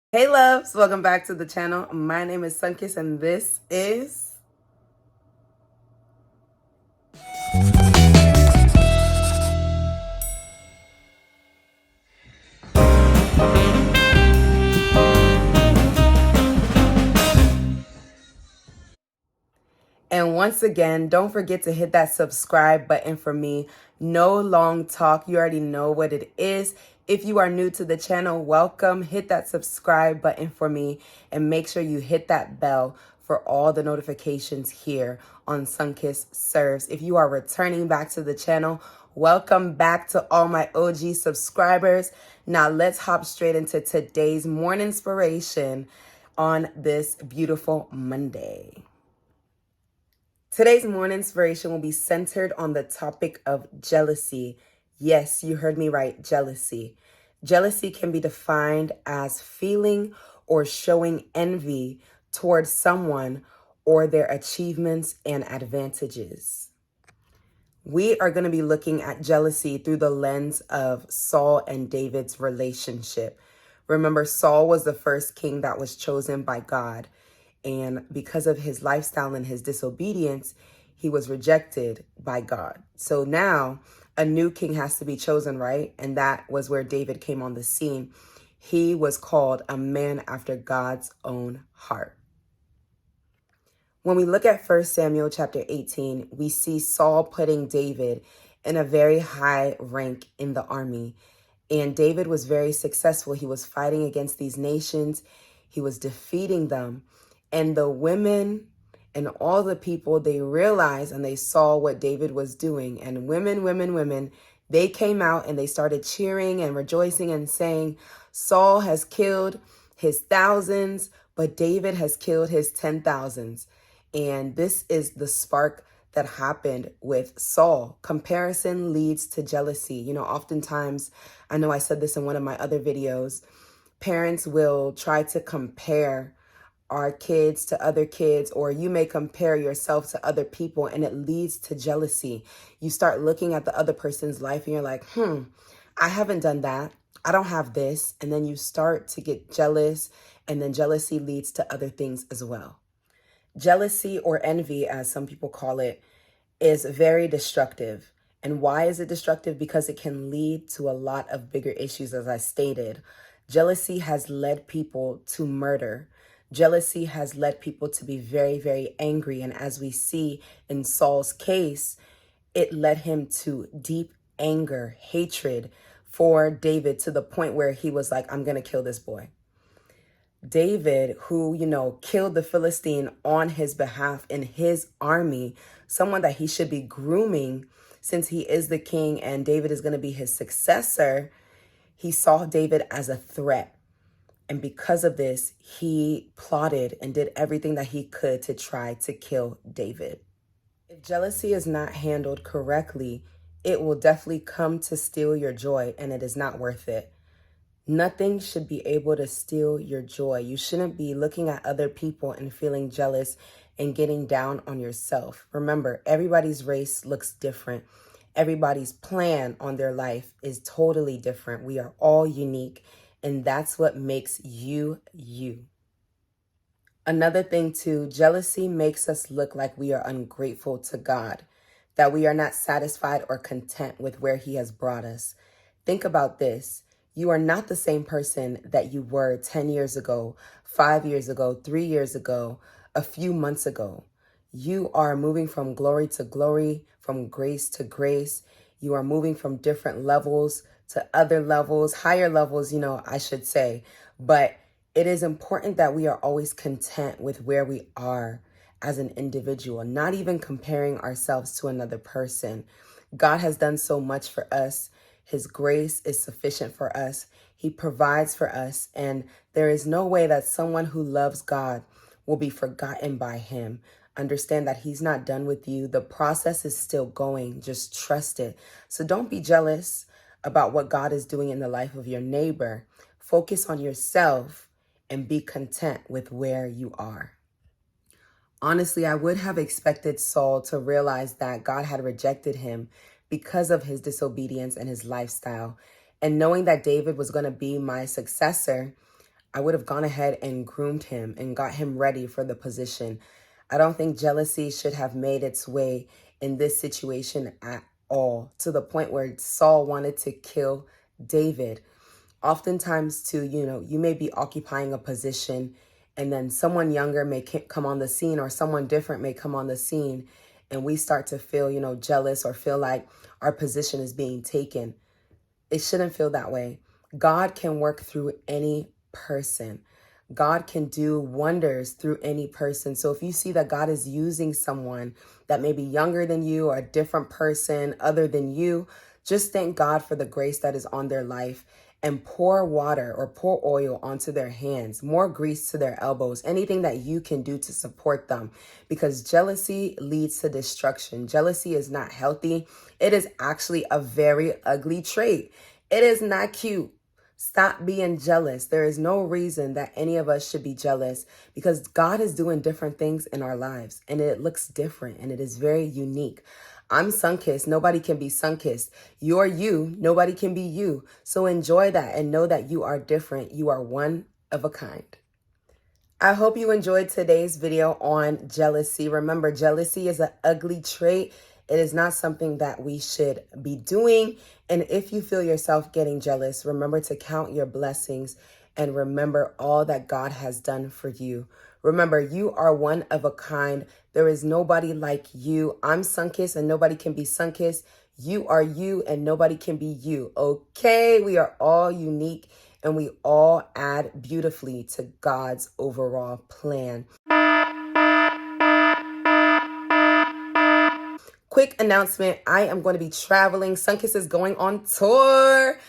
Hey loves, welcome back to the channel. My name is Sunkiss and this is... And once again, don't forget to hit that subscribe button for me. No long talk, you already know what it is. If you are new to the channel, welcome. Hit that subscribe button for me and make sure you hit that bell for all the notifications here on Sunkiss Serves. If you are returning back to the channel, welcome back to all my OG subscribers. Now let's hop straight into today's morning inspiration on this beautiful Monday. Today's morning inspiration will be centered on the topic of jealousy. Yes, you heard me right, jealousy. Jealousy can be defined as feeling or showing envy towards someone or their achievements and advantages. We are going to be looking at jealousy through the lens of Saul and David's relationship. Remember, Saul was the first king that was chosen by God. And because of his lifestyle and his disobedience, he was rejected by God. So now a new king has to be chosen, right? And that was where David came on the scene. He was called a man after God's own heart. When we look at 1 Samuel chapter 18, we see Saul putting David in a very high rank in the army. And David was very successful. He was fighting against these nations. He was defeating them. And the women and all the people, they realized and they saw what David was doing. And women, they came out and they started cheering and rejoicing and saying, Saul has killed his thousands, but David has killed his 10,000s. And this is the spark that happened with Saul. Comparison leads to jealousy. You know, oftentimes, I know I said this in one of my other videos, parents will try to compare our kids to other kids, or you may compare yourself to other people, and it leads to jealousy. You start looking at the other person's life and you're like, I haven't done that. I don't have this. And then you start to get jealous, and then jealousy leads to other things as well. Jealousy, or envy, as some people call it, is very destructive. And why is it destructive? Because it can lead to a lot of bigger issues, as I stated. Jealousy has led people to murder. Jealousy has led people to be very, very angry. And as we see in Saul's case, it led him to deep anger, hatred for David, to the point where he was like, I'm going to kill this boy. David, who, killed the Philistine on his behalf in his army, someone that he should be grooming since he is the king and David is going to be his successor, he saw David as a threat. And because of this, he plotted and did everything that he could to try to kill David. If jealousy is not handled correctly, it will definitely come to steal your joy, and it is not worth it. Nothing should be able to steal your joy. You shouldn't be looking at other people and feeling jealous and getting down on yourself. Remember, everybody's race looks different. Everybody's plan on their life is totally different. We are all unique, and that's what makes you, you. Another thing too, jealousy makes us look like we are ungrateful to God, that we are not satisfied or content with where He has brought us. Think about this. You are not the same person that you were 10 years ago, 5 years ago, 3 years ago, a few months ago. You are moving from glory to glory, from grace to grace. You are moving from different levels to other levels, higher levels, I should say. But it is important that we are always content with where we are as an individual, not even comparing ourselves to another person. God has done so much for us. His grace is sufficient for us. He provides for us. And there is no way that someone who loves God will be forgotten by Him. Understand that He's not done with you. The process is still going. Just trust it. So don't be jealous about what God is doing in the life of your neighbor. Focus on yourself and be content with where you are. Honestly, I would have expected Saul to realize that God had rejected him because of his disobedience and his lifestyle. And knowing that David was going to be my successor, I would have gone ahead and groomed him and got him ready for the position. I don't think jealousy should have made its way in this situation at all, to the point where Saul wanted to kill David. Oftentimes, too, you may be occupying a position and then someone younger may come on the scene, or someone different may come on the scene, and we start to feel, jealous, or feel like our position is being taken. It shouldn't feel that way. God can work through any person. God can do wonders through any person. So if you see that God is using someone that may be younger than you, or a different person other than you, just thank God for the grace that is on their life, and pour water or pour oil onto their hands, more grease to their elbows, anything that you can do to support them, because jealousy leads to destruction. Jealousy is not healthy. It is actually a very ugly trait. It is not cute. Stop being jealous. There is no reason that any of us should be jealous, because God is doing different things in our lives, and it looks different, and it is very unique. I'm sun-kissed. Nobody can be sun-kissed. You're you. Nobody can be you. So enjoy that and know that you are different. You are one of a kind. I hope you enjoyed today's video on jealousy. Remember, jealousy is an ugly trait. It is not something that we should be doing. And if you feel yourself getting jealous, remember to count your blessings and remember all that God has done for you. Remember, you are one of a kind. There is nobody like you. I'm sun-kissed and nobody can be sun-kissed. You are you and nobody can be you. Okay, we are all unique and we all add beautifully to God's overall plan. Quick announcement, I am going to be traveling. Sun-Kiss is going on tour.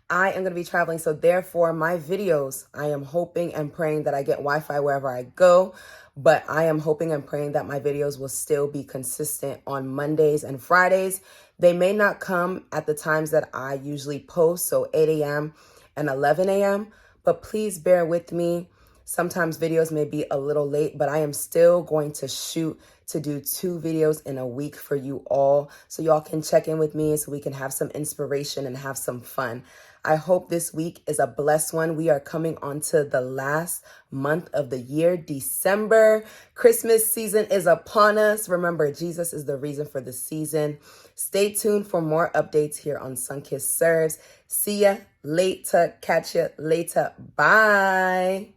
I am going to be traveling, so therefore my videos, I am hoping and praying that I get Wi-Fi wherever I go, but I am hoping and praying that my videos will still be consistent on Mondays and Fridays. They may not come at the times that I usually post, so 8 a.m. and 11 a.m., but please bear with me. Sometimes videos may be a little late, but I am still going to shoot to do 2 videos in a week for you all, so y'all can check in with me so we can have some inspiration and have some fun. I hope this week is a blessed one. We are coming onto the last month of the year, December. Christmas season is upon us. Remember, Jesus is the reason for the season. Stay tuned for more updates here on Sun-Kiss Serves. See ya later. Catch ya later. Bye.